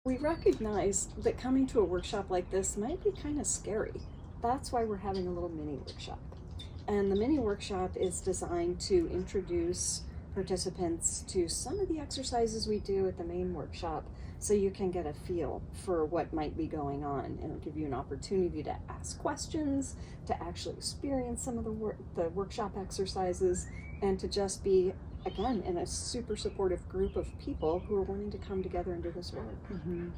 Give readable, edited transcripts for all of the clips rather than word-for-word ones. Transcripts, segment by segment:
We recognize that coming to a workshop like this might be kind of scary. That's why we're having a little mini workshop. And the mini workshop is designed to introduce participants to some of the exercises we do at the main workshop so you can get a feel for what might be going on. And it'll give you an opportunity to ask questions, to actually experience some of the workshop exercises, and to just be, again, in a super supportive group of people who are wanting to come together and do this work. Mm-hmm.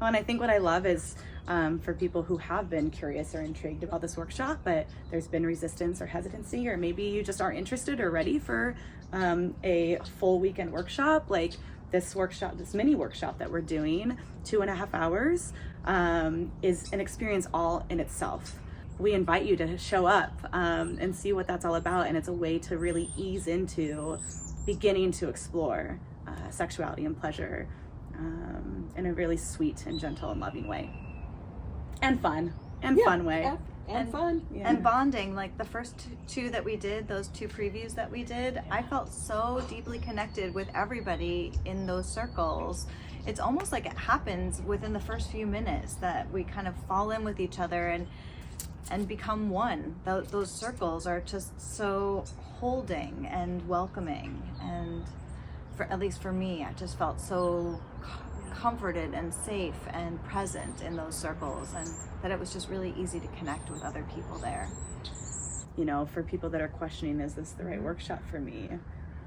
Well, and I think what I love is for people who have been curious or intrigued about this workshop, but there's been resistance or hesitancy, or maybe you just aren't interested or ready for a full weekend workshop, like this workshop, this mini workshop that we're doing, 2.5 hours, is an experience all in itself. We invite you to show up and see what that's all about, and it's a way to really ease into beginning to explore sexuality and pleasure in a really sweet and gentle and loving way, and fun way. Yeah, and fun. Yeah. And bonding, like the first two that we did, those two previews that we did, I felt so deeply connected with everybody in those circles. It's almost like it happens within the first few minutes that we kind of fall in with each other and become one. Those circles are just so holding and welcoming, and at least for me, I just felt so comforted and safe and present in those circles, and that it was just really easy to connect with other people there. You know, for people that are questioning, is this the right workshop for me?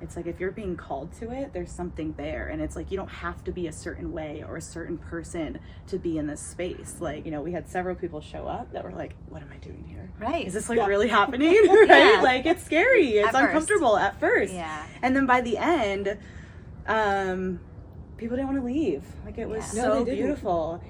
It's like, if you're being called to it, there's something there. And it's like, you don't have to be a certain way or a certain person to be in this space. Like, you know, we had several people show up that were like, what am I doing here? Right. Is this like really happening? Right? Yeah. Like, it's scary. It's At first. uncomfortable at first. Yeah. And then by the end, people didn't want to leave. Like, it was Yeah. No, so they didn't. beautiful.